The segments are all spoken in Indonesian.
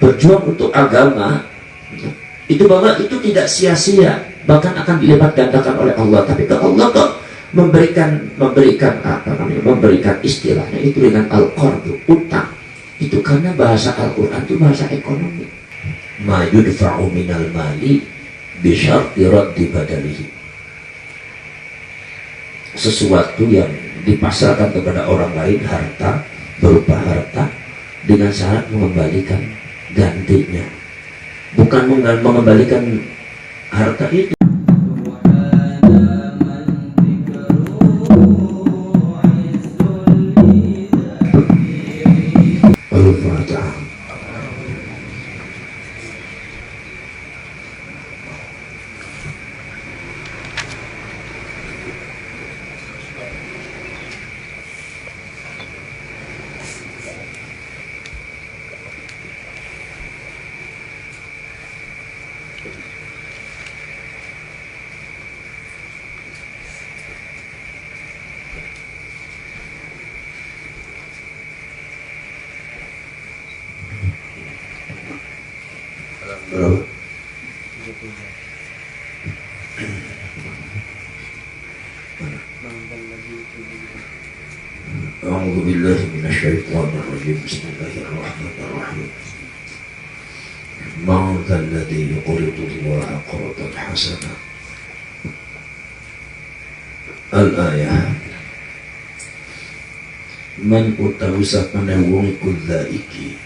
berjuang untuk agama itu bahwa itu tidak sia-sia, bahkan akan dilipat gandakan oleh Allah. Tapi kalau Allah kok memberikan istilahnya itu dengan al-qardu, utang, itu karena bahasa Al-Quran itu bahasa ekonomi. Ma yudfa'u minal mali bisyarti raddi badalihi, sesuatu yang dipasarkan kepada orang lain, harta berupa harta, dengan syarat mengembalikan gantinya, bukan mengembalikan harta itu. A'udzu billahi minasyaitonir rajim. Bismillahirrahmanirrahim. Man dzal ladzi yuqridu Allaha qardan hasana. Al-ayah. Man utawi sapane wong iku iki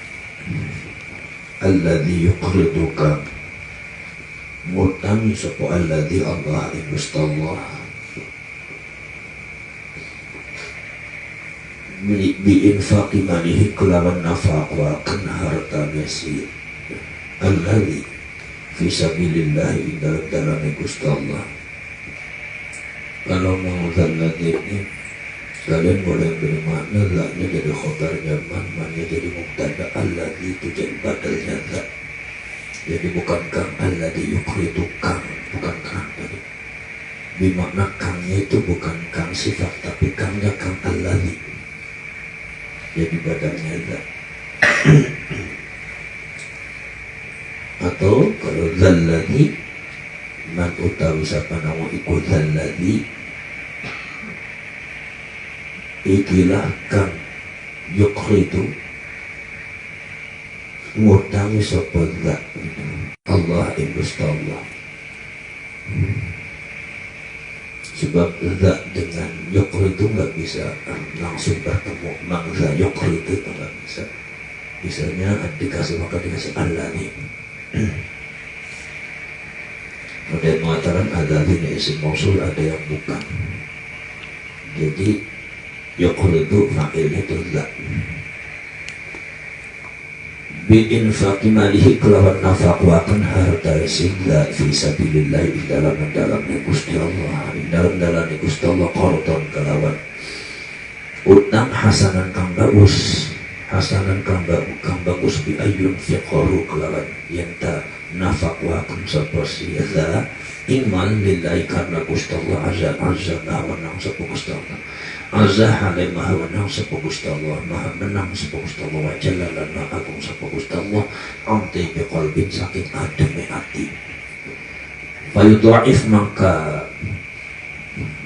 alladzi yuqriduka, ngutangi sapa alladzi Allah ikustallah biinfaqi manihi kelawan nafaqakan hartanya si alladzi fisabilillahi dalam Gusti Allah. Kalau mau zalladzi ini kalian boleh beri makna zaknya jadi khobarnya, mannya jadi mubtada, alladzi itu jadi badalnya zak. Jadi bukan kang alladzi yuqridu, kang bukan kang tadi. Bimakna kangnya itu bukan kang sifat, tapi kangnya kang alladzi, jadi badalnya zak. Atau kalau zalladzi, man utawi sapa nama iku zalladzi, ikilah kang yuqridu, ngutangi sapa zat Allah Allah. Sebab zat dengan yuqridu nggak bisa langsung bertemu. Mangza yuqridu itu nggak bisa. Misalnya dikasih maka dikasih Allah nih. Ada yang mengatakan ada ini isim mausul, ada yang bukan. Jadi yuqridu fa'ilnya itu zat. Bi'infaqi malihi kelawan nafaqwakan harta sehingga fisabilillah dalam Gusti Allah, dalam Gusti Allah, qardan kelawan utang hasanan kang bagus, hasanan kang bagus bi ayun fiqaru kelawan yenta nafaqwakan sapa siya iman lillahi karena Gusti Allah azza nawanang sapa Gusti Allah azza halai maha menang sapa Gusti Allah, maha menang sapa Gusti Allah, wa jalla lan agung sapa Gusti Allah, amti bi qalbin saking ademe ati. Fayudha'if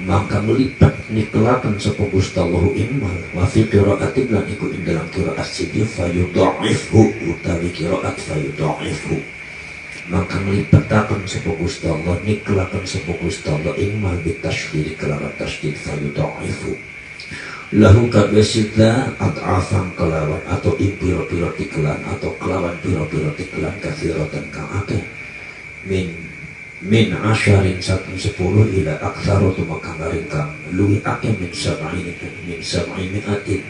maka melipat nikelakan sapa Gusti Allah iman, wa fi qira'atin lan iku ing dalam qira'at siji fayudha'ifhu utawi qira'at fayudha'ifhu, maka melipatakan sapa Gusti Allah, nikelakan sapa Gusti Allah iman bitasydid kelawan tasydid fayudha'ifhu lahu kabesita at'afan kelawan atau impiro-piro tikelan atau kelawan piro-piro tikelan kathiratan kang akeh min asyarin 110 ila aktsaro tumakang kang luwih akeh min sab'in atin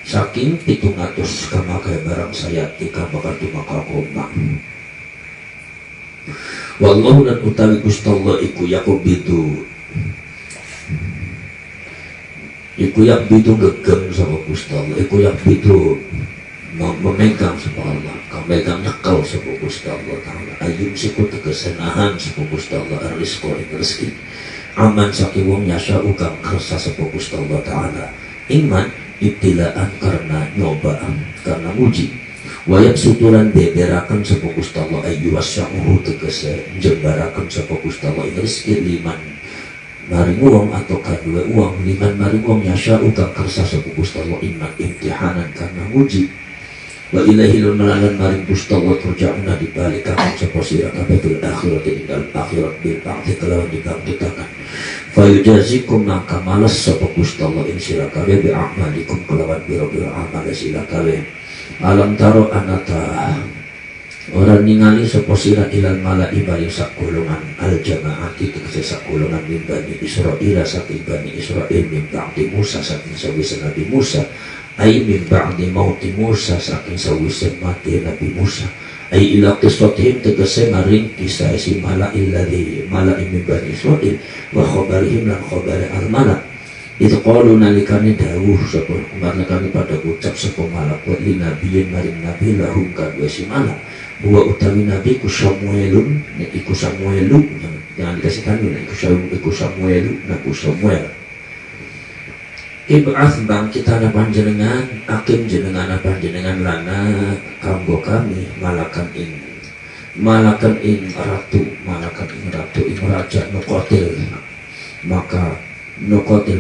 saking 700 kama kaya barang saya tika bakal tumakal koma. Wallahu dan utawi Gusti Allah iku yakubidu gegem sama Gusti Allah, iku yakbidu memegang sama Allah, kang megang nyekal sama Gusti Allah taala, ayum siku tegesenahan sama Gusti Allah rizqo ing rezeki aman saking wong nyasa kang kersa sama Gusti Allah taala iman ibtilaan karena nyobaan, karena uji. Wayak sutulan beberakan sapa Gusti Allah ayu wasya'uhu tegese jembarakan sapa Gusti Allah rezeki liman maring wong atau kadua uang liman maring wong yasya'u kang kersa sapa Gusti Allah iman imtihanan karena uji wa ilahil melalan maring Gusti Allah turja'una dibalikaken sapa sira kabeh fil akhirati ing dalem akhirat bil ba'di kelawan dibangkitaken fayujazikum maka malas sapa Gusti Allah ing sira kabeh bi a'malikum kelawan biro-biro amal sira kabeh. Alam taro anata orang ningali sapa sira ilal malai maring sakulungan al jamaati tegese sakulungan min bani Israil saking bani Israil min ba'di Musa saking sawise Nabi Musa ai min ba'di mauti Musa saking sawise mati Nabi Musa ai ila qissatihim tegese maring kisah si malai ladzi malai min bani Israil wa khabarihim lan khabari al malak itu qalu nalikane dawuh sapa nalikane pada ucap sapa malak wa li nabiyyin maring nabi lahum kadwa si malak wa utawi nabi ku Samuelun iku Samuelun jangan dikasih kami iku Samuelun naku Samuel ib'ath bangkitana panjenengan akim jenengan panjenengan lana kanggo kami malakan ing ratu ing raja nukotil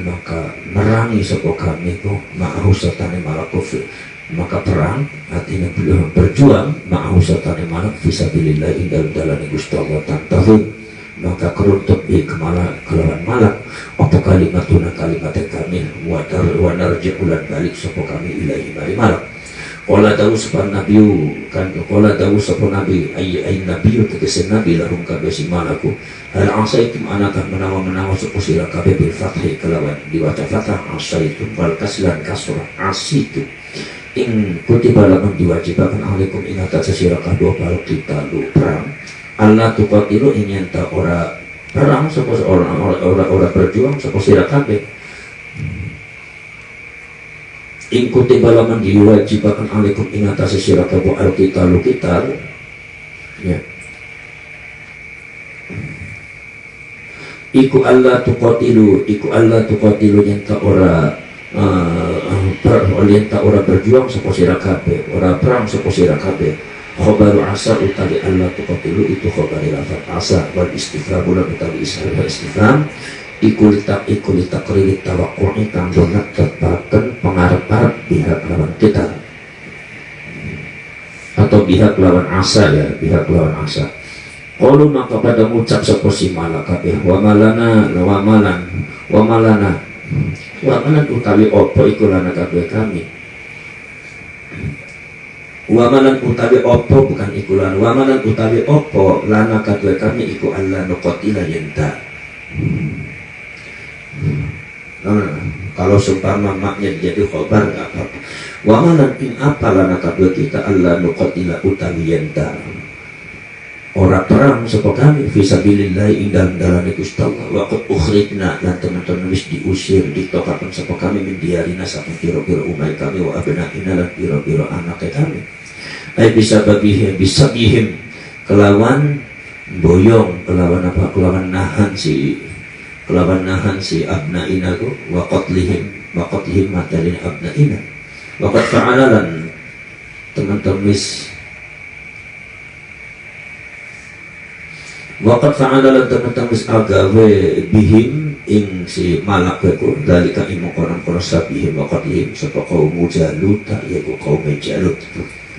maka merangi sapa kami ku ma'ahu satane malakuf maka perang artinya berjuang ma'ahu satane malak fisabilillah ing dalem Gusti Allah tantahun maka keruntut bi kelawan malak apa kalimatuna kalimat kami wa narji'ulan balik sapa kami ilahi mari malak qala dawu sapa nabi kan qala dawu sapa nabi ay nabi tegese nabi lahum kabeh si malaku hal asaitum anaka menawa sapa sira kabeh bil fathi kelawan diwaca fathah asaitum wal kaslan kasrah asitu ing kutiba lamun diwajibaken alaikum ing atas sira kabeh balok kita lu perang Allah tuqatilu ing yen ta ora perang sapa ora berjuang sapa sira kabeh ing kutiba lamun diwajibaken alaikum ing atas sira kabeh al kita ya iku Allah tuqatilu yen ta ora ora berjuang sapa sira kabeh ora perang sapa sira kabeh khabaru asa utawi Allah tuqatilu itu khabari lafaz asa wal istifham utawi istifham iku litakrir tawaqqu'i kanggo netepaken pangarep-arep pihak lawan kita atau pihak lawan asa ya pihak lawan asa. Qalu maka pada ngucap sapa si malak kabeh wa malan utawi apa iku lana kabeh kami wa malan utawi apa bukan iku lan wa malan utawi apa lana kabeh kami iku Allah nuqatila yenta kalau seumpama maknya jadi khobar nggak apa-apa wa malan in apa lana kabeh kita Allah nuqatila utawi yenta ora perang sapa kami fisabilillah ing dalane Gusti Allah wa qad ukhrijna lan teman-teman wis diusir ditokaken sapa kami min diarina saking pira-pira umai kami wa abnaina lan pira-pira anak kami ai bisa bihim kelawan boyong kelawan apa kelawan nahan si abnaina ku wa qatlihim matalin abnaina wa qad fa'ala lan teman-teman wis waqad fa'ala lan teman-teman agawe bihim ing si malak ku dalika ing koran sabihim waqad lihim sapa kaum Jalut yaiku kaum Jalut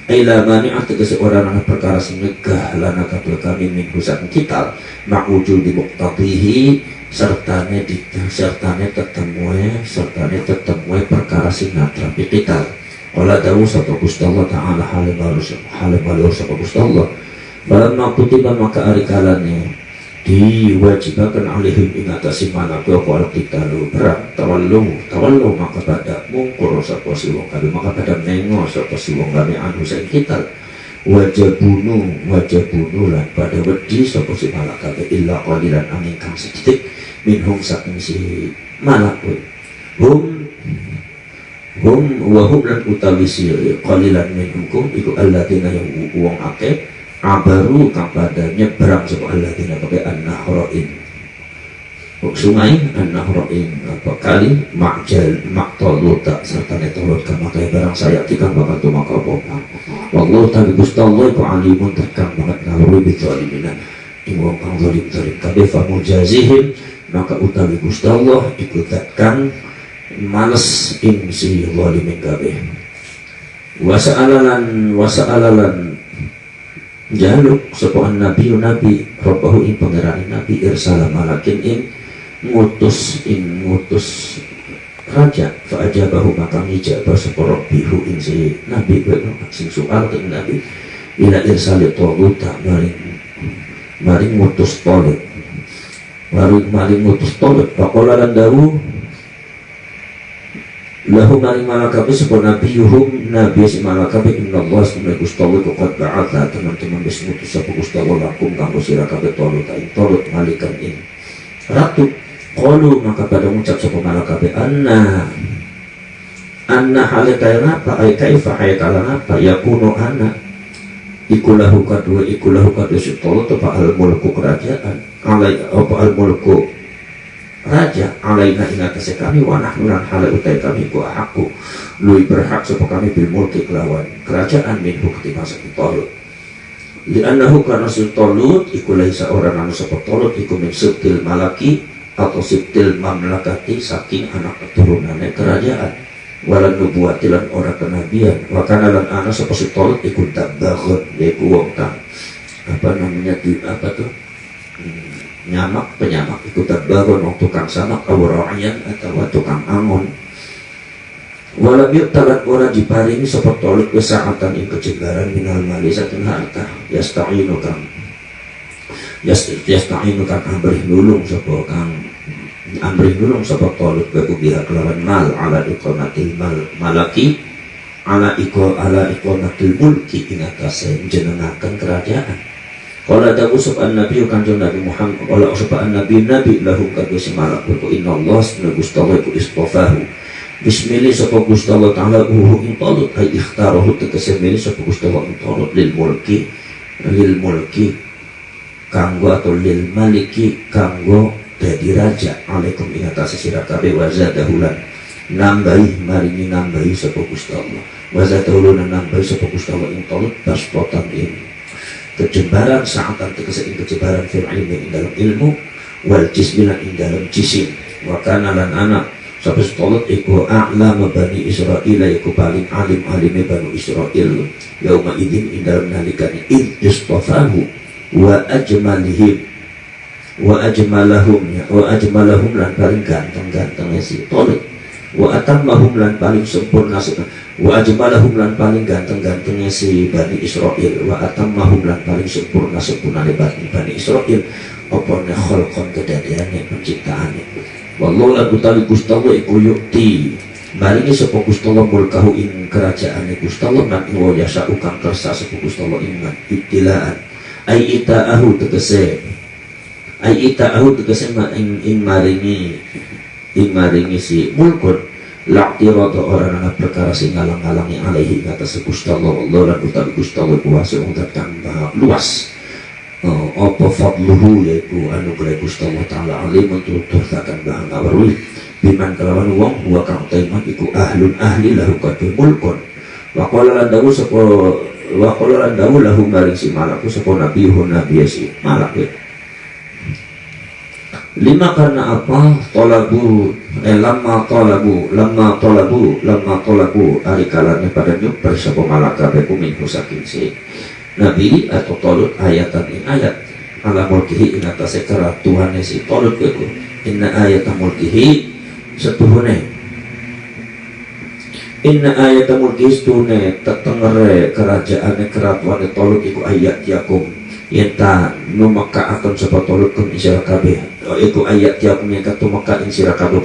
ila mani'at tegese ora ana perkara sing megah lana kabeh kami min husan kita ma'ujul di muqtadihi sertane tetemue perkara sing natrapi kita ola dawu sapa Gusti Allah taala halim sapa Gusti Allah balamma kutiba maka arikalane diwajibakan alaihim ing atasi malaku apa kita lu berat tawallu maka pada mungkur sapa si wong kabeh maka pada mengo sapa si wong kabeh anu sing kita wajabunu lan pada wedi sapa si malak kabeh illa qalilan angin kang sithik minhum saking si malaku hum wa hum lan utawi si qalilan minhum iku alladzina yang wong akeh abaru kang pada nyebrang sapa alladzina pakai an-nahrain sungai an-nahra ing apa kali maqtal tak serta netolot kama kaya barang saya tikang bakal tumaka apa wallahu ta'ala Gusti Allah iku alimun tekang banget ngaluri bidzalimin ing wong kang zalim kabeh fa mujazihim maka utawi Gusti Allah iku tekang males ing si zalimin kabeh wasa'alalan jaluk sepoan nabi rabbahu ing pangerane nabi irsala malakin ing ngutus raja fa ajabahu maka ngijabah sapa rabbihu ing si nabi sing soal ke nabi ila irsali talut maring ngutus talut maring ngutus talut faqala lan dawu lahu maring malakabe sapa nabiyuhum nabi si malakabe innallaha subhanahu wa ta'ala qad ba'atha teman-teman wis ngutus sapa Gusti Allah lakum kanggo sira kabeh talut malikan ing ratu. Qalu maka pada mengucap sapa malakabe anna halata apa ay kaifa haykalan apa yakunu ana ikulahu kadua sutolo apa al mulku kerajaan alai apa al mulku raja alaina ing atase kami wa nahnu lan hal utai kami ku aku lui berhak sapa kami bil mulki kelawan kerajaan min bukti masa Talut li annahu kana Talut iku laisa orang anu sapa Talut iku min subtil malaki atau siptil mamlakati saking anak keturunannya kerajaan walan nubuatilan orang kenabian wakana lan ana sapa Talut ikut tabakhun yaiku wong kang apa namanya apa tuh penyamak ikut tabakhun wong tukang samak awrayan atau tukang angon walam yuktalat ora diparingi sapa Talut kesaatan ing kejegaran minal mali saking harta yasta'inu kang amrih nulung sapa Talut baku biha kelawan mal ala iqamatil malaki ala iqamatil mulki ing atase jenengaken kerajaan. Qala dawu sapa nabi kanjeng Nabi Muhammad qala sapa nabi lahum kadhe malak baku innallaha subhanahu Gusti Allah iku istofahu bismillah sapa Gusti Allah taala ing Talut ay ikhtarahu tegese milih sapa Gusti Allah ing Talut lil mulki kanggo atau lil maliki kanggo dadi raja alaikum ing atase sira kabeh wa zadahulan maringi nambahi sapa Gusti Allah wa zadahulan nambahi sapa Gusti Allah ing Talut baspotan ing kejebaran saatan tegese ing kejebaran fil ilmi ing dalam ilmu wal jismina ing dalam jisim wa kana lan anak sapa Talut iku a'lam bani Israil iku paling alim-alime bani Israil yauma idzin ing dalam nalikane id istafahu wa ajmalahum lan paling ganteng si Talut wa atammahum lan paling sempurna wa ajmalahum lan paling ganteng si Bani Israil wa atammahum lan paling sempurna Bani Israil apa ne khalqan kedadiane penciptaane wallahu la utawi Gusti Allah iku yukti maringi sapa Gusti Allah mulkahu ing kerajaane Gusti Allah man wa yasa kang kersa sapa Gusti Allah ing ibtilaan ai ita'ahu tegese ing maringi si mulkun la'tirada orang anak perkara sing ngalang-alangi alaihi atas Gusti Allah wallahu lan utawi Gusti Allah kuwasa kang luas apa fadluhu yaiku anugerah Gusti Allah taala alim untuk turtakan bahan ngawarui biman kelawan wong wa kang taiman iku ahli lahu kadhe mulkun wa qala lan dawu lahu maring si malaku sapa nabiyuhun nabiy si malak lima karena apa lama tolabu ari kalane pada nyuper sapa malaka beku min saking si nabi atau Talut ayatan ing ayat ala mulkihi ing atase keratuane si Talut beku inna ayata mulkihi setuhune inna ayata mulkihi setuhune tetengere kerajaane keratuane Talut iku ayat yakum yenta numaka akan sapa Talut kum isira kabeh iku ayat yakum yang katumaka ing sira kabeh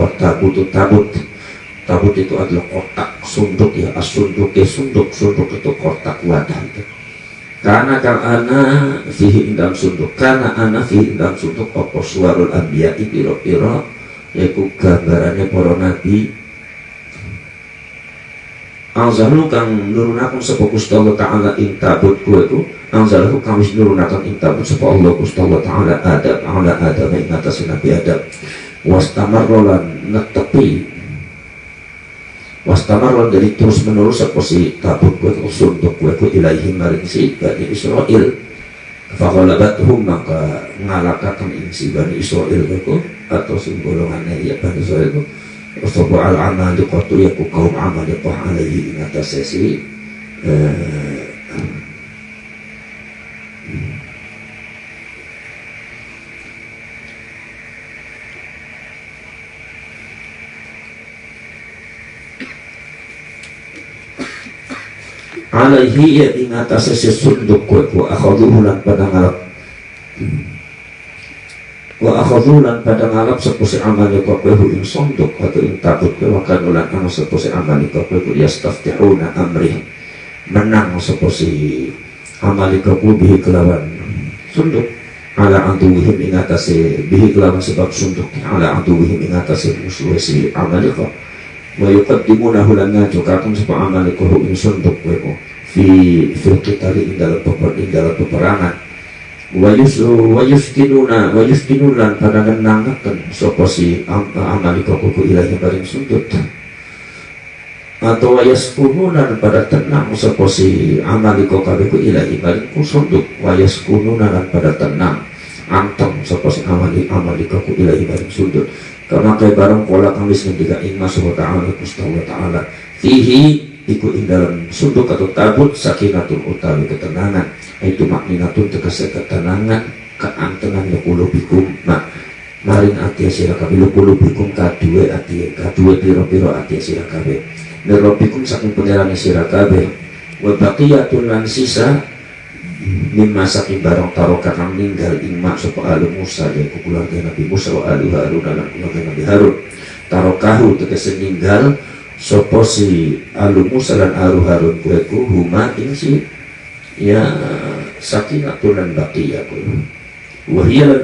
tabut itu adalah kotak sunduk ya sunduk itu kotak wadah itu karena ana fihi indam sunduk apa suarul anbiya piro yaiku gambarannya para nabi Angzalu kang nurunakan sapa Gusti Allah taala ing tabut kuwi Angzalu kang wis nurunakan ing tabut sapa Allah Gusti Allah taala Adam ing atas Nabi Adam wastamarrolan netepi wastamarrolan dari terus menerus apa si tabut kue sunduk kue ku ilaihi maring si Bani Israel faghalabathum maka ngalakakan si Bani Israel kue atau golongannya ya Bani Israel kue Ustabu al-amaliqatu yaku kaum amaliqah alaihi ingatasi si alaihi ya ingatasi si sunduk kue ku akhadhuhu lan pada ngalap wa akhadhu lan pada ngalap sepusi amali kapehu ing sondok atau ing takut ke wakan ulan anu sepusi amali kapehu yastaftihuna amrih menang sepusi amali kapehu bihi kelawan sondok ala antuwihim ing atase bihi kelawan sebab sondok ala antuwihim ing atase musuh si amali ka wa yuqaddimuna hulan ngajukaken sebab amali kapehu ing sondok weku fi qitali ing dalam peperangan wayuskinuna pada nenangaken sapa si amalika kuku ilahi paring sundut atau wayaskununa pada tenang sapa si amalika kabeku ilahi paring sundut wayaskununa pada tenang anteng sapa si amalika kuku ilahi paring sundut karena kaya barang pola kami sendika ingma subhanahu wa ta'ala fihi iku ing dalam sunduk atau tabut sakinatun utawi ketenangan itu makninatun tegese ketenangan keantengan lekulubikum maring ati sira kabeh lekulubikum kadue piro-piro ati sira kabeh nerobikum saking pangerane sira kabeh wa baqiyatun lan sisa mimma saking barang taroka kang ninggal ingma sapa alu Musa yaiku keluarga Nabi Musa wa alu Harun lan keluarga Nabi Harun tarokahu tegese ninggal sapa si alu Musa lan alu Harun kueku huma ing si ya sakinatun lan baqiyatun wahyalan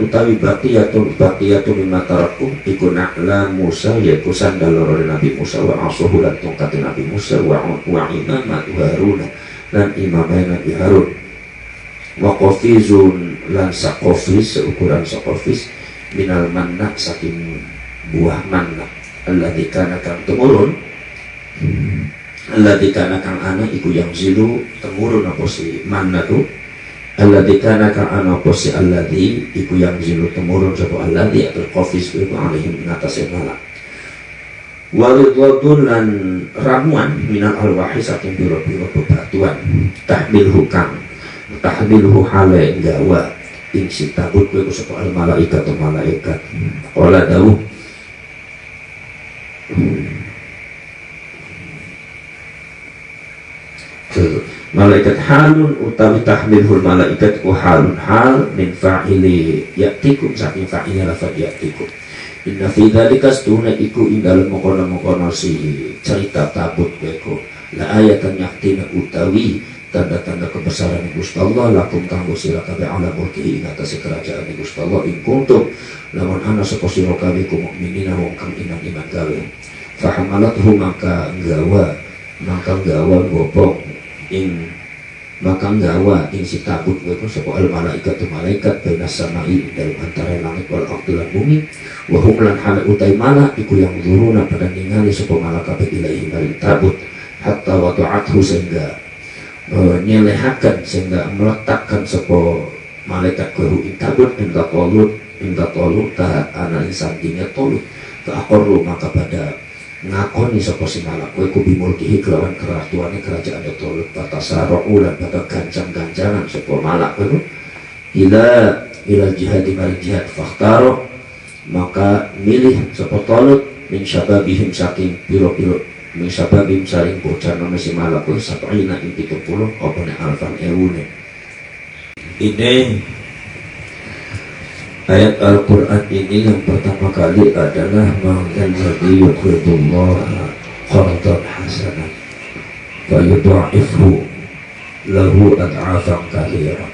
utawi baqiyatun mimma tarakum iku na'la Musa yaiku sandal loro Nabi Musa wa asuhu lan tongkat Nabi Musa wa imamatu Harun lan imamai Nabi Harun wa qafizun lan saqafiz seukuran saqafiz minal manna saking buah manna alladzi kana kang tumurun alladzi kana kang ana iku yang zilu temurun apa si manna tu alladzi kana kang ana apa si alladzi iku yang zilu temurun sapa alladzi atul qafis iku alaihim ngatasi malak walidwadun lan ramuan minal alwahi saking biro-biro bebatuan tahmilhu hale gawa ing si tabut kuwi sapa al malaikat atau malaikat qala dawuh malaikat halun utawi tahmilhul malaikat ku halun hal min fa'ili ya'tikum saking fa'ili lafad ya'tikum inna fi dzalika stuna iku ing dalem mengkono-mengkono si cerita tabut kuwi la ayatan yaktina utawi tanda-tanda kebesaran Gusti Allah lakum kanggo sira kabeh ala mulki ing atase kerajaan Gusti Allah ing kuntum lamun ana sapa sira kabeh ku mukminina wong kang iman gawe fahamalathu maka gawa gopong ing maka gawa ing si tabut kuwi sapa al malaikat bainas samai dalam antara langit wal ardi lan bumi wa hum lan hal utai mala iku yang zuruna pada ningali sapa malaikat ilahi maring tabut hatta wada'athu sehingga nyelehakan sehingga meletakkan sepo malaikat keru intabut minta tolut ta ana sandingnya tolut ta'aqarru maka pada ngakoni sepo si malak ku bimulkihi kelawan keratuannya kerajaan tolut batasara'u lan pada gancang-gancangan sepo malak ku ila jihad maring jihad fakhtaro maka milih sepo tolut min syababihim saking piro-piro misababim saring bocah nama si malakul sab'ina ing 70 opone alfan ewune. Ini ayat Al-Quran ini yang pertama kali adalah ma'alladhi yuqridullah qardan hasanan wa yudha'ifhu lahu ad'afan kathira.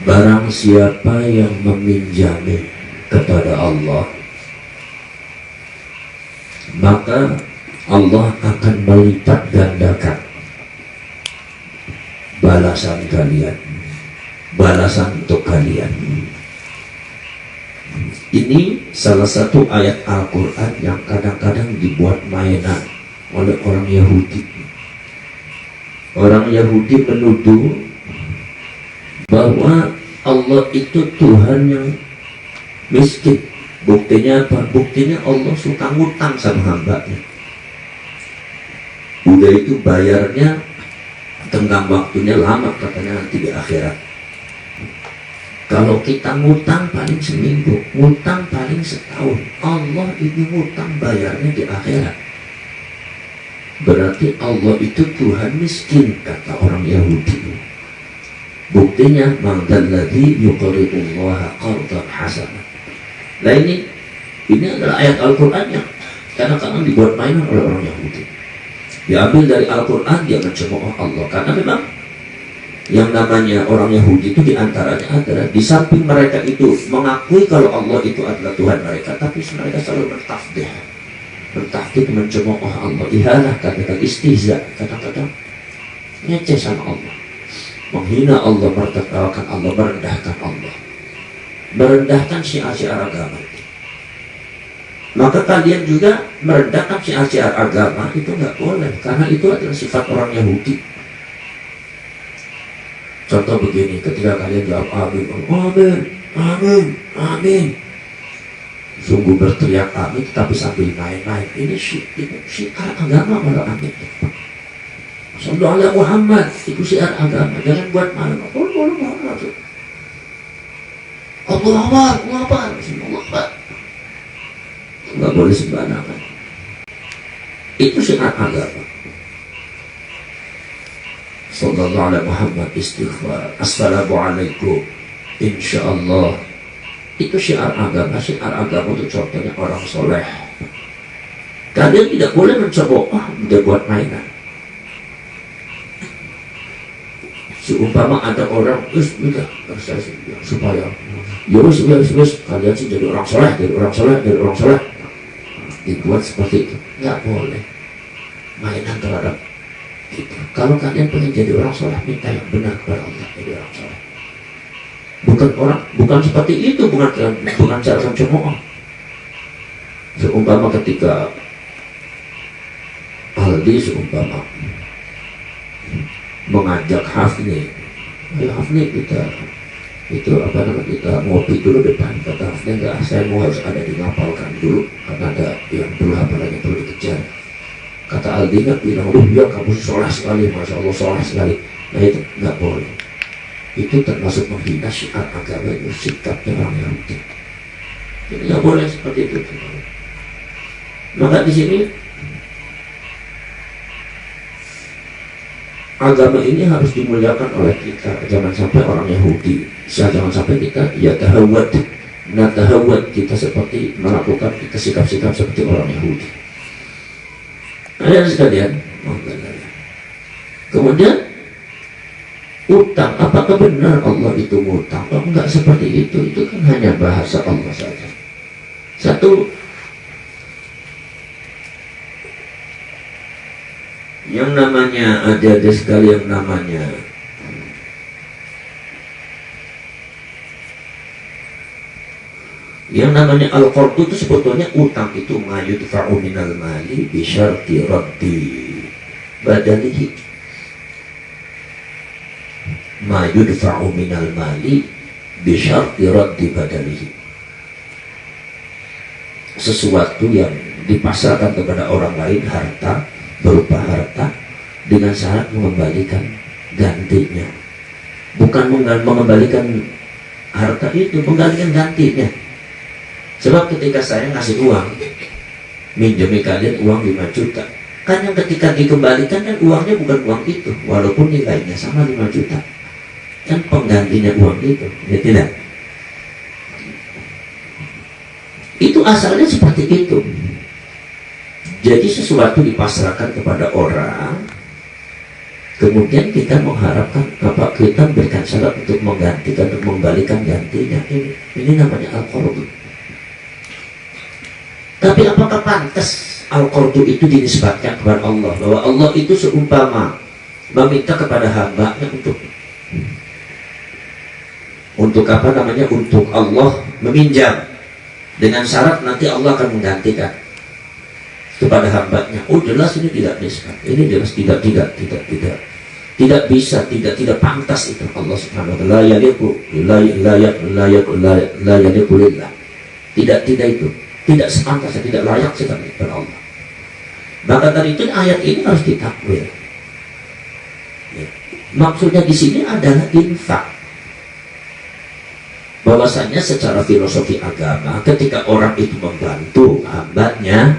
Barang siapa yang meminjami kepada Allah, maka Allah akan melipat gandakan balasan kalian balasan untuk kalian. Ini salah satu ayat Al-Quran yang kadang-kadang dibuat mainan oleh orang Yahudi. Orang Yahudi menuduh bahwa Allah itu Tuhan yang miskin. Buktinya apa? Buktinya Allah suka ngutang sama hambanya. Udah itu bayarnya tenggang waktunya lama, katanya nanti di akhirat. Kalau kita ngutang paling seminggu, ngutang paling setahun. Allah ini ngutang bayarnya di akhirat. Berarti Allah itu Tuhan miskin, kata orang Yahudi. Buktinya, man dzalladzi yuqridullaha qardan hasanan. Nah ini adalah ayat Al-Quran yang kadang-kadang dibuat mainan oleh orang Yahudi. Diambil dari Al-Quran, dia mencemooh Allah. Karena memang yang namanya orang Yahudi itu diantaranya adalah di samping mereka itu mengakui kalau Allah itu adalah Tuhan mereka, tapi mereka selalu bertafdih, mencemooh Allah, ihanah, kadang-kadang istihza, kadang-kadang ngeceh sama Allah, menghina Allah, merendahkan Allah, merendahkan syiar-syiar agama. Maka kalian juga merendahkan syiar-syiar agama itu nggak boleh, karena itu adalah sifat orang Yahudi. Contoh begini, ketika kalian jawab amin, amin, amin, amin, sungguh berteriak amin tetapi sambil main-main, ini syiar agama malah amin. Sallallahu alaihi Muhammad, itu syiar agama, jangan buat main. Allah Akbar, nggak boleh sembarangan. Itu syiar agama. Sallallahu alaihi Muhammad, istighfar, assalamualaikum, insyaallah. Itu syiar agama. Syiar agama itu contohnya orang soleh. Kalian tidak boleh mencoba dia buat mainan. Seumpama ada orang supaya kalian sih jadi orang soleh, dibuat seperti itu. Nggak boleh mainan terhadap kita. Kalau kalian pengen jadi orang soleh, minta yang benar kepada Allah, jadi orang soleh. Bukan seperti itu, bukan cara mencemooh. Seumpama ketika Aldi mengajak Hafni, ayo Hafni kita ngopi dulu depan. Kata Hafni, enggak, saya mau harus ada di ngapalkan dulu karena ada yang perlu hafalannya perlu dikejar. Kata Aldi nggak bilang, ya kamu soleh sekali, masya Allah soleh sekali. Nah itu nggak boleh. Itu termasuk menghina syiar agama, itu sikapnya orang Yahudi. Jadi nggak boleh seperti itu. Maka di sini agama ini harus dimuliakan oleh kita. Jangan sampai orang Yahudi, jangan sampai kita natahawad kita seperti melakukan kita sikap-sikap seperti orang Yahudi. Ayah sekalian, kemudian utang, apakah benar Allah itu ngutang? Oh, enggak seperti itu kan hanya bahasa Allah saja. Satu, yang namanya ada sekali yang namanya al-qardu itu sebetulnya utang itu mayudfa'u minal mali bisyarti raddi badalihi. Mayudfa'u minal mali bisyarti raddi badalihi. Sesuatu yang dipasarkan kepada orang lain, harta, berupa harta, dengan syarat mengembalikan gantinya. Bukan mengembalikan harta itu, mengembalikan gantinya. Sebab ketika saya ngasih uang, minjemi kalian uang 5 juta, kan yang ketika dikembalikan kan uangnya bukan uang itu, walaupun nilainya sama 5 juta, kan penggantinya uang itu, ya tidak? Itu asalnya seperti itu. Jadi sesuatu dipasrahkan kepada orang, kemudian kita mengharapkan apa, kita berikan syarat untuk menggantikan, untuk mengembalikan gantinya. Ini namanya al-qardu. Tapi apakah pantas al-qardu itu dinisbatkan kepada Allah, bahwa Allah itu seumpama meminta kepada hambanya untuk Untuk apa namanya? Untuk Allah meminjam, dengan syarat nanti Allah akan menggantikan kepada hambanya. Oh jelas ini tidak nisbat, ini jelas tidak bisa, tidak pantas itu. Allah Subhanahu wa taala la yaliqu lillah. Tidak itu, tidak sepantasnya, tidak layak sekali kepada Allah. Maka dari itu ayat ini harus ditakwil. Maksudnya di sini adalah infak. Bahwasanya secara filosofi agama, ketika orang itu membantu hambanya,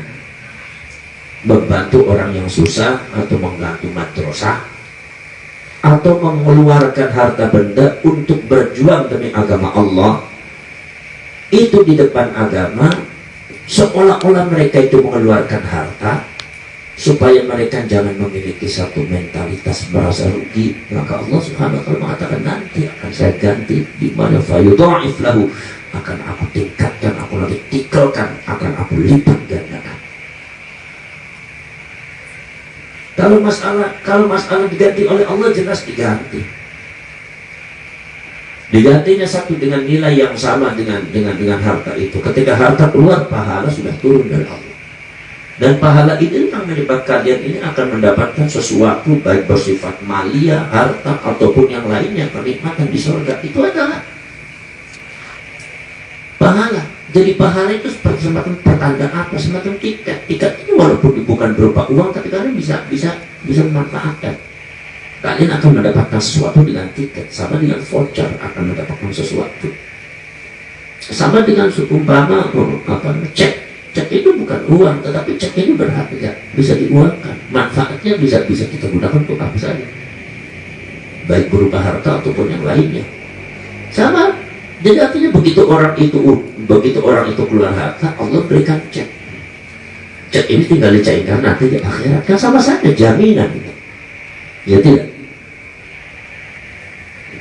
membantu orang yang susah, atau membantu madrasah, atau mengeluarkan harta benda untuk berjuang demi agama Allah, itu di depan agama seolah-olah mereka itu mengeluarkan harta supaya mereka jangan memiliki satu mentalitas merasa rugi. Maka Allah Subhanahu wa taala mengatakan nanti akan saya ganti di mana fayudha'if lahu, akan aku tingkatkan, aku lagi tikelkan, akan aku lipat gandakan. Kalau masalah diganti oleh Allah, jelas diganti. Digantinya satu dengan nilai yang sama dengan harta itu. Ketika harta keluar, pahala sudah turun dari Allah. Dan pahala ini yang menyebabkan kalian ini akan mendapatkan sesuatu baik bersifat malia, harta, ataupun yang lainnya, kenikmatan di surga. Itu adalah pahala. Jadi pahala itu seperti semacam pertanda apa? Semacam tiket. Tiket ini walaupun bukan berupa uang, tapi kalian bisa memanfaatkan. Kalian akan mendapatkan sesuatu dengan tiket, sama dengan voucher akan mendapatkan sesuatu. Sama dengan seumpama cek. Cek itu bukan uang, tetapi cek ini berharga, bisa diuangkan. Manfaatnya bisa kita gunakan untuk apa saja, baik berupa harta ataupun yang lainnya. Sama. Jadi artinya begitu orang itu keluar harta, Allah berikan cek. Cek ini tinggal dicairkan nanti di akhirat, kan sama saja jaminan. Ya tidak.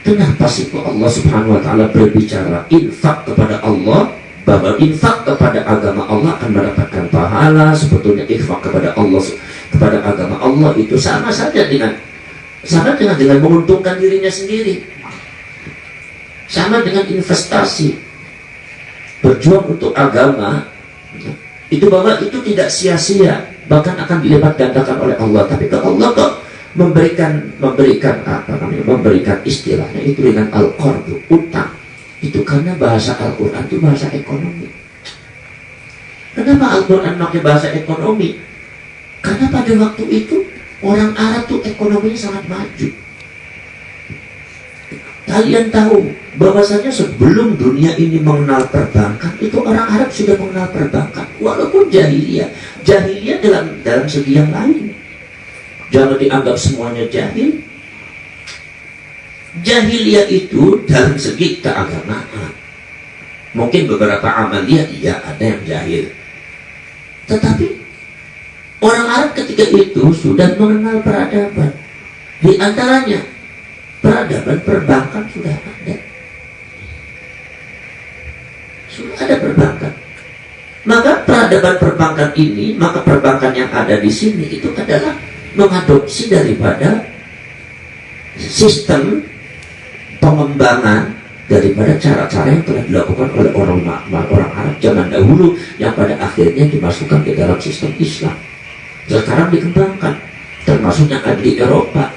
Kenapa sih kok Allah Subhanahu wa taala berbicara infak kepada Allah, bahwa infak kepada agama Allah akan mendapatkan pahala? Sebetulnya infak kepada Allah, kepada agama Allah itu sama saja dengan menguntungkan dirinya sendiri. Sama dengan investasi, berjuang untuk agama, itu bahwa itu tidak sia-sia, bahkan akan dilipat gandakan oleh Allah. Tapi kalau Allah kok memberikan istilahnya itu dengan al-qardu, utang, itu karena bahasa Al-Quran itu bahasa ekonomi. Kenapa Al-Quran pakai bahasa ekonomi? Karena pada waktu itu orang Arab tuh ekonominya sangat maju. Kalian tahu bahwasanya sebelum dunia ini mengenal perbankan, itu orang Arab sudah mengenal perbankan. Walaupun jahiliyah dalam segi yang lain. Jangan dianggap semuanya jahil. Jahiliyah itu dalam segi keagamaan. Mungkin beberapa amaliyah iya ada yang jahil. Tetapi orang Arab ketika itu sudah mengenal peradaban. Di antaranya peradaban perbankan sudah ada. Sudah ada perbankan. Maka peradaban perbankan ini, maka perbankan yang ada di sini itu adalah mengadopsi daripada sistem pengembangan daripada cara-cara yang telah dilakukan oleh orang Arab zaman dahulu, yang pada akhirnya dimasukkan ke dalam sistem Islam. Sekarang dikembangkan, termasuk yang ada di Eropa.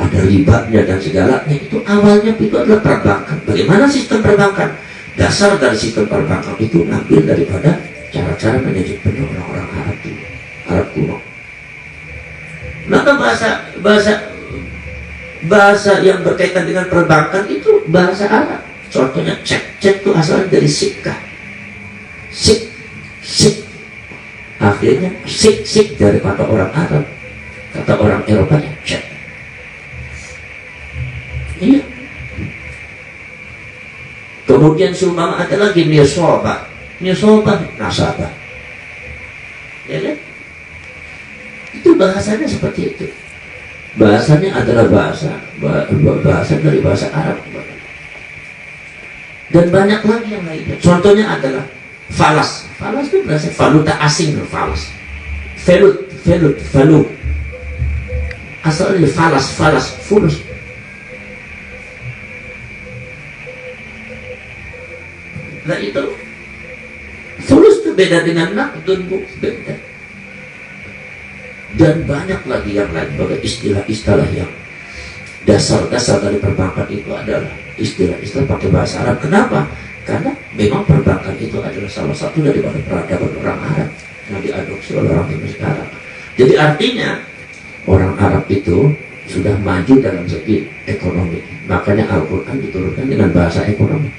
Ada ribanya dan segalanya. Itu awalnya itu adalah perbankan. Bagaimana sistem perbankan? Dasar dari sistem perbankan itu ngambil daripada cara-cara manajemen orang-orang Arab dulu, Arab kuno. Maka bahasa yang berkaitan dengan perbankan itu bahasa Arab. Contohnya cek itu asalnya dari sikah. Sik. Akhirnya sik dari kata orang Arab. Kata orang Eropa cek. Iya. Kemudian seumpama ada lagi nisobah nasabah. Ya kan? Itu bahasanya seperti itu. Bahasanya adalah bahasa dari bahasa Arab. Dan banyak lagi yang lainnya. Contohnya adalah falas. Falas itu berasal valuta asing, falas. Valu. Asalnya falas, fulus. Nah itu fulus itu beda dengan naqdun, Bu, beda. Dan banyak lagi yang lain, bagai istilah-istilah yang dasar-dasar dari perbankan itu adalah istilah-istilah pakai bahasa Arab. Kenapa? Karena memang perbankan itu adalah salah satu daripada peradaban orang Arab yang diadopsi oleh orang Timur sekarang. Jadi artinya orang Arab itu sudah maju dalam segi ekonomi. Makanya Al-Quran diturunkan dengan bahasa ekonomi.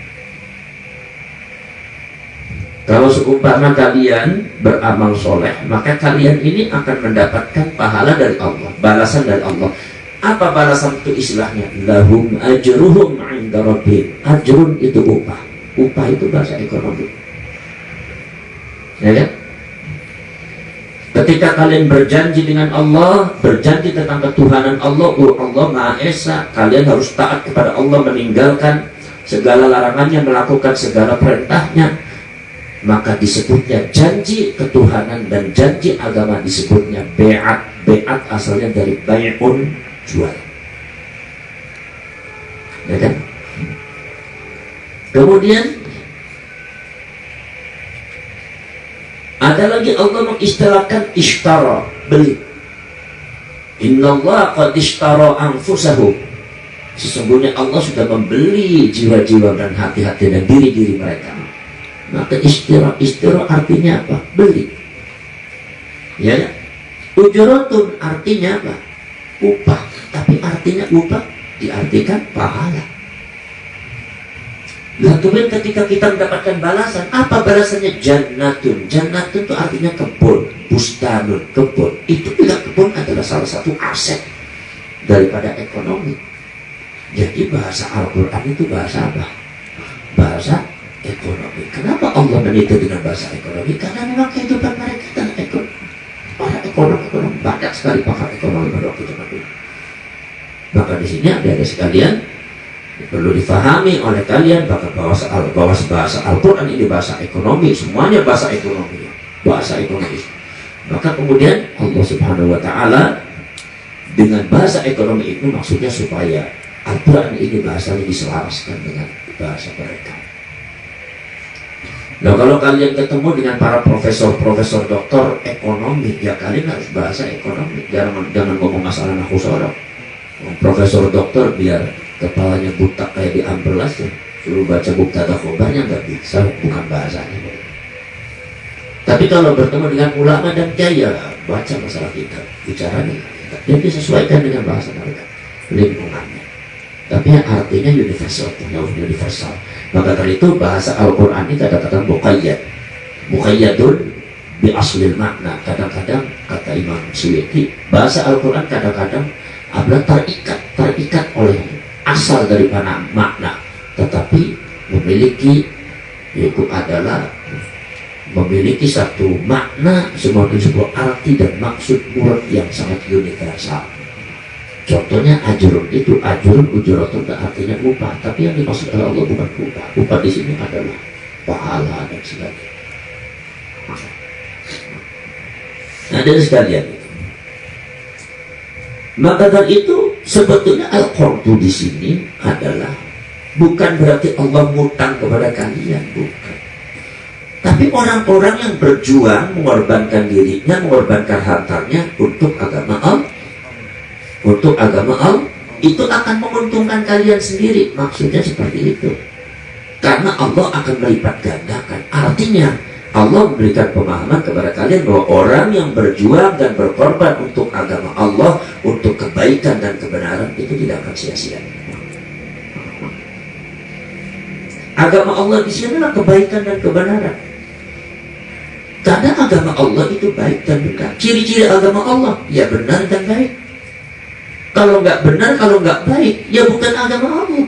Kalau seumpama kalian beramal soleh, maka kalian ini akan mendapatkan pahala dari Allah, balasan dari Allah. Apa balasan itu istilahnya? Lahum ajruhum 'inda rabbihim. Ajrun itu upah. Upah itu bahasa ekonomi. Ya kan? Ketika kalian berjanji dengan Allah, berjanji tentang ketuhanan Allah, Allah Maha Esa, kalian harus taat kepada Allah, meninggalkan segala larangannya, melakukan segala perintahnya, maka disebutnya janji ketuhanan, dan janji agama disebutnya be'at. Be'at asalnya dari bay'un, jual. Ya kan? Kemudian ada lagi Allah mengistilahkan ishtara, beli. Innallaha qad ishtara anfusahum. Sesungguhnya Allah sudah membeli jiwa-jiwa dan hati-hati dan diri-diri mereka. Maka istira artinya apa? Beli. Ya, ujuratun artinya apa? Upah. Tapi artinya upah diartikan pahala. Lalu ketika kita mendapatkan balasan, apa balasannya? Jannatun. Jannatun itu artinya kebun, bustanun, kebun. Itu juga kebun adalah salah satu aset daripada ekonomi. Jadi bahasa Al-Quran itu bahasa apa? Bahasa ekonomi. Kenapa Allah menitu dengan bahasa ekonomi? Karena memang kehidupan mereka adalah ekonomi. Para ekonomi banyak sekali pakar ekonomi pada waktu zaman dulu. Maka di sini ada sekalian perlu difahami oleh kalian bahwa bahasa Al-Quran ini bahasa ekonomi, semuanya bahasa ekonomi, bahasa ekonomi. Maka kemudian Allah Subhanahu Wa Taala dengan bahasa ekonomi itu maksudnya supaya Al-Quran ini bahasanya diselaraskan dengan bahasa mereka. Nah, kalau kalian ketemu dengan para profesor doktor ekonomi, ya kalian harus bahasa ekonomi. Jangan ngomong masalah nahwu sorok. Profesor doktor biar kepalanya buta kayak di ambelas ya, suruh baca mubtada khobarnya nggak bisa, bukan bahasanya. Tapi kalau bertemu dengan ulama dan kiai, ya baca masalah kita, bicaranya dia disesuaikan dengan bahasa mereka, lingkungannya. Tapi yang artinya universal. Maka dari itu bahasa Al-Quran ini kadang-kadang muqayyadun bi aslil makna. Kadang-kadang kata Imam Suyuti, bahasa Al-Quran kadang-kadang adalah terikat oleh asal dari makna, tetapi memiliki, yaitu adalah memiliki satu makna, sebuah arti dan maksud murad yang sangat universal. Contohnya ajrun itu, ajrun ujuratun artinya upah, tapi yang dimaksud oleh Allah bukan upah. Upah di sini adalah pahala dan sebagainya. Nah, dari sekalian itu. Maka dari itu sebetulnya Al-Qur'an di sini adalah bukan berarti Allah ngutang kepada kalian, bukan. Tapi orang-orang yang berjuang, mengorbankan dirinya, mengorbankan hartanya untuk agama Allah, itu akan menguntungkan kalian sendiri. Maksudnya seperti itu. Karena Allah akan melipat gandakan. Artinya Allah memberikan pemahaman kepada kalian bahwa orang yang berjuang dan berkorban untuk agama Allah, untuk kebaikan dan kebenaran, itu tidak akan sia-sia. Agama Allah di sini adalah kebaikan dan kebenaran. Karena agama Allah itu baik dan benar. Ciri-ciri agama Allah, ya benar dan baik. Kalau nggak benar, kalau nggak baik, ya bukan agama Allah.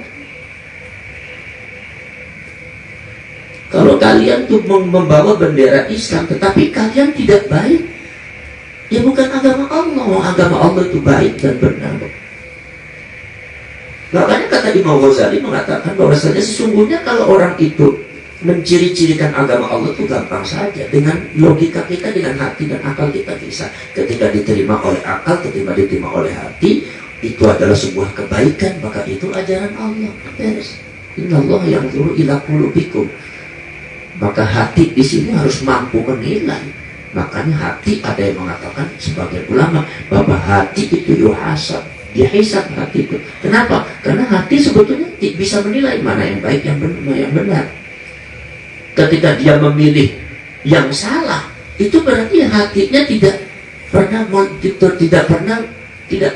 Kalau kalian tuh membawa bendera Islam, tetapi kalian tidak baik, ya bukan agama Allah. Agama Allah itu baik dan benar. Makanya kata Imam Ghazali mengatakan bahwasanya sesungguhnya kalau orang itu menciri-cirikan agama Allah itu gampang saja. Dengan logika kita, dengan hati dan akal kita bisa. Ketika diterima oleh akal, ketika diterima oleh hati, itu adalah sebuah kebaikan, maka itu ajaran Allah. Beres. Innallaha yanzuru ila qulubikum. Maka hati di sini harus mampu menilai. Makanya hati, ada yang mengatakan sebagian ulama bahwa hati itu yuhasab, dihisab hati itu. Kenapa? Karena hati sebetulnya bisa menilai mana yang baik, yang benar. Ketika dia memilih yang salah, itu berarti hatinya tidak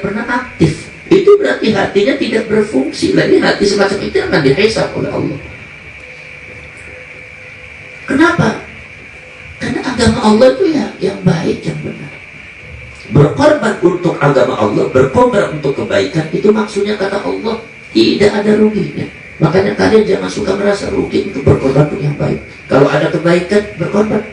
pernah aktif. Itu berarti hatinya tidak berfungsi. Lagi hati semacam itu akan dihisab oleh Allah. Kenapa? Karena agama Allah itu yang baik, yang benar. Berkorban untuk agama Allah, berkorban untuk kebaikan, itu maksudnya kata Allah tidak ada ruginya. Makanya kalian jangan suka merasa rugi untuk berkorban untuk yang baik. Kalau ada kebaikan, berkorban.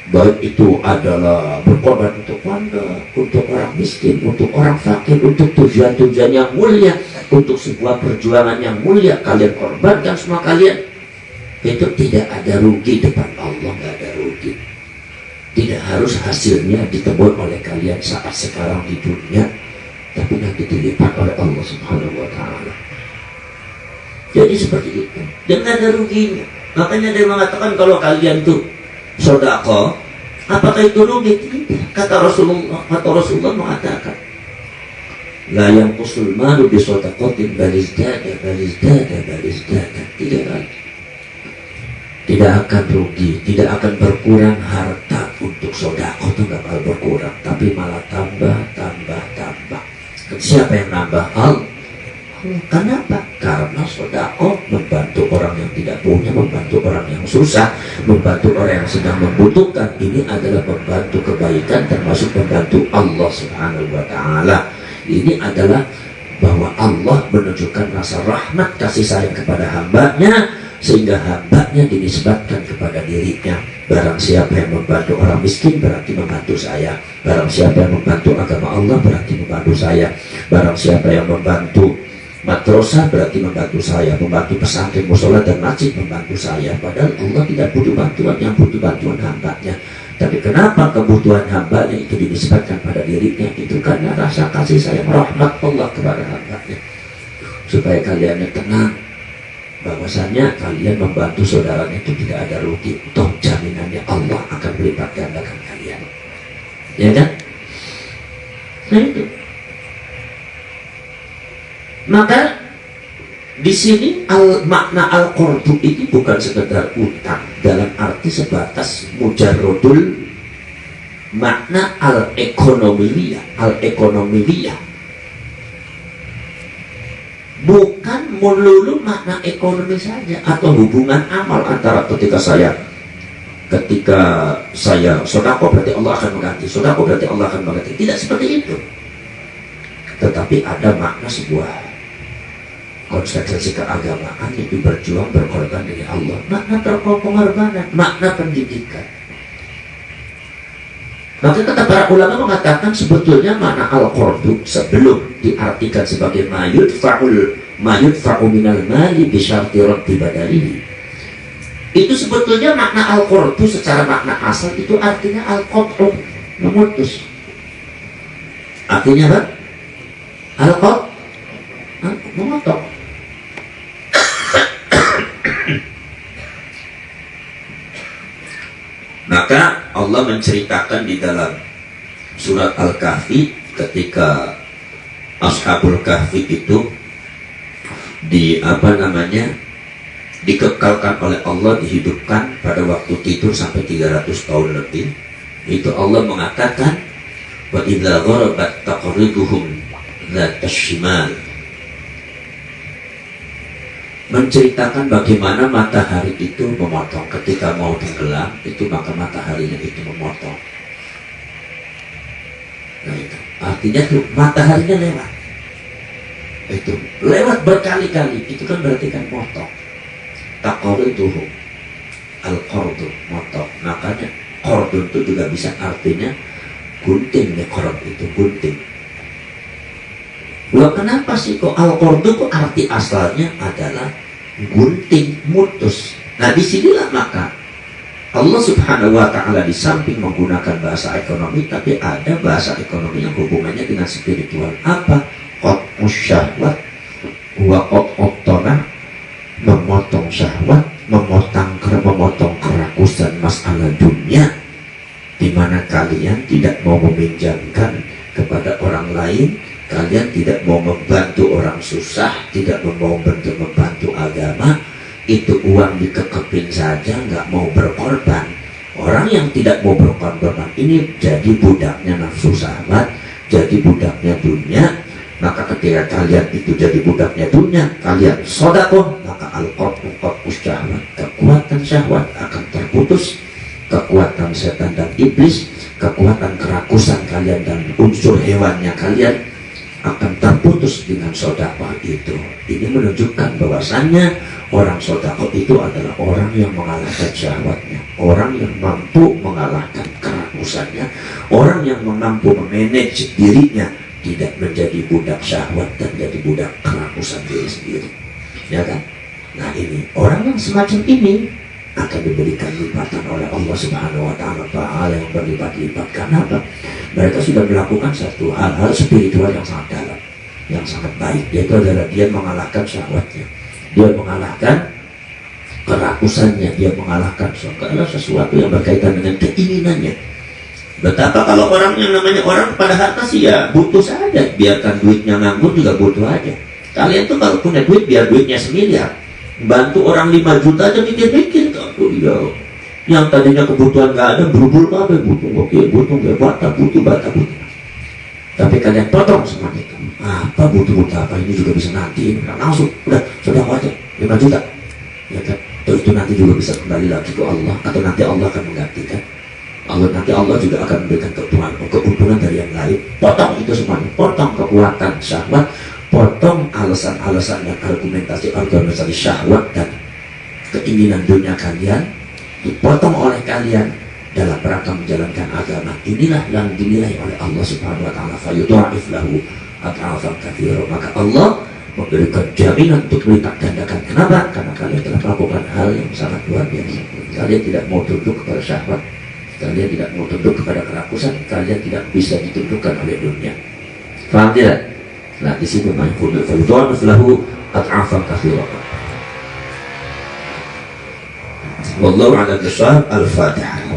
Baik itu adalah berkorban untuk warga, untuk orang miskin, untuk orang fakir, untuk tujuan-tujuan yang mulia, untuk sebuah perjuangan yang mulia, kalian korbankan semua kalian. Itu tidak ada rugi depan Allah, nggak ada rugi. Tidak harus hasilnya ditebus oleh kalian saat sekarang di dunia, tapi nanti dilipat oleh Allah Subhanahu wa Ta'ala. Jadi seperti itu, dan nggak ada ruginya. Makanya dia mengatakan kalau kalian tuh sedekah, apakah itu rugi? Tidak. Kata Rasulullah mengatakan, la yanqusul malu bi shadaqatin bal izdada. Tidak akan rugi, tidak akan berkurang harta untuk sedekah, itu nggak bakal berkurang, tapi malah tambah. Siapa yang nambah? Allah. Kenapa? Karena sedekah membantu orang yang tidak punya, membantu orang yang susah, membantu orang yang sedang membutuhkan. Ini adalah membantu kebaikan, termasuk membantu Allah Subhanahu wa Ta'ala. Ini adalah bahwa Allah menunjukkan rasa rahmat, kasih sayang kepada hambanya, sehingga hambanya dinisbatkan kepada dirinya. Barang siapa yang membantu orang miskin berarti membantu saya. Barang siapa yang membantu agama Allah berarti membantu saya. Barang siapa yang membantu madrasah berarti membantu saya. Membantu pesantren, mushola dan masjid membantu saya. Padahal Allah tidak butuh bantuan, yang butuh bantuan hambanya. Tapi kenapa kebutuhan hambanya itu dinisbatkan pada dirinya? Itu karena rasa kasih sayang, rahmat Allah kepada hambanya. Supaya kalian tenang bahwasanya kalian membantu saudaranya itu tidak ada rugi. Toh jaminannya Allah akan melipat gandakan kalian. Ya kan? Nah itu. Maka di sini makna al-qardu ini bukan sekedar utang dalam arti sebatas mujarrodul makna al-ekonomiyah. Bukan melulu makna ekonomi saja atau hubungan amal antara ketika saya sedekah berarti Allah akan mengganti, sedekah berarti Allah akan mengganti. Tidak seperti itu. Tetapi ada makna sebuah konsekuensi keagamaan, yaitu berjuang, berkorban dari Allah. Makna pengorbanan, makna pendidikan. Maka kata para ulama mengatakan sebetulnya makna al-qardu sebelum diartikan sebagai mayudfa'u minal mali bisyarti raddi badalihi, itu sebetulnya makna al-qardu secara makna asal itu artinya al-qat'u, memutus. Artinya apa? Al-qat'u, memotong. Maka Allah menceritakan di dalam surat Al-Kahfi ketika Ashabul Kahfi itu dikekalkan oleh Allah, dihidupkan pada waktu tidur sampai 300 tahun lebih. Itu Allah mengatakan wa idza gharabat taqriduhum dzatas shimal, menceritakan bagaimana matahari itu memotong ketika mau tenggelam, itu maka mataharinya itu memotong. Nah itu artinya tuh mataharinya lewat berkali-kali, itu kan berarti kan motong. Taqriduhum, al-qardu, motong. Makanya qardu itu juga bisa artinya gunting, miqrad itu gunting. Loh kenapa sih kok al-qardu kok arti asalnya adalah gunting, mutus. Nah disinilah maka Allah Subhanahu wa Ta'ala di samping menggunakan bahasa ekonomi, tapi ada bahasa ekonomi yang hubungannya dengan spiritual. Apa? Qat'us syahwat wa qat'ut tanah, memotong memotong syahwat, memotong kerakusan masalah dunia, di mana kalian tidak mau meminjamkan kepada orang lain, kalian tidak mau membantu orang susah, tidak mau membantu agama, itu uang dikekepin saja, nggak mau berkorban. Orang yang tidak mau berkorban ini jadi budaknya nafsu syahwat, jadi budaknya dunia. Maka ketika kalian itu jadi budaknya dunia, kalian sedekah, maka al-qat'u syahwat, kekuatan syahwat akan terputus, kekuatan setan dan iblis, kekuatan kerakusan kalian dan unsur hewannya kalian akan terputus dengan sedekah itu. Ini menunjukkan bahwasannya orang sedekah itu adalah orang yang mengalahkan syahwatnya, orang yang mampu mengalahkan kerakusannya, orang yang mampu memanage dirinya, tidak menjadi budak syahwat dan jadi budak kerakusan diri sendiri, ya kan? Nah ini orang yang semacam ini akan diberikan lipatan oleh Allah Subhanahu Wa Taala, pahala yang berlipat-lipat. Karena apa? Mereka sudah melakukan satu hal-hal spiritual yang sangat dalam, yang sangat baik. Yaitu adalah dia mengalahkan syahwatnya, dia mengalahkan kerakusannya, dia mengalahkan segala sesuatu yang berkaitan dengan keinginannya. Betapa kalau orang yang namanya orang pada harta sih ya butuh saja, biarkan duitnya nganggur juga butuh aja. Kalian tuh kalau punya duit biar duitnya semiliar, bantu orang 5 juta aja mikir-mikir tuh ya. Yang tadinya kebutuhan nggak ada berubul apa butuh, oke butuh nggak bata butuh. Tapi kalian potong semua itu. Apa butuh apa ini juga bisa nanti ini langsung udah sudah aja 5 juta, ya kan? Terus itu nanti juga bisa kembali lagi ke Allah, atau nanti Allah akan menggantikan. Nanti Allah juga akan memberikan keuntungan dari yang lain. Potong itu semuanya, potong kekuatan syahwat, potong alasan-alasan dan argumentasi syahwat dan keinginan dunia kalian, dipotong oleh kalian dalam rangka menjalankan agama. Inilah yang dinilai oleh Allah Subhanahu Wa Taala, fayudha'if lahu ad'afan katsira. Maka Allah memberikan jaminan untuk melipat gandakan. Kenapa? Karena kalian telah melakukan hal yang sangat luar biasa. Kalian tidak mau tunduk kepada syahwat, kalian tidak mau tunduk kepada kerakusan, kalian tidak bisa ditundukkan oleh dunia. Faham tidak? Nah di situ ma'fudul fayudha'if lahu ad'afan katsira. Wallahu a'lam bishawab. Al-Fatihah.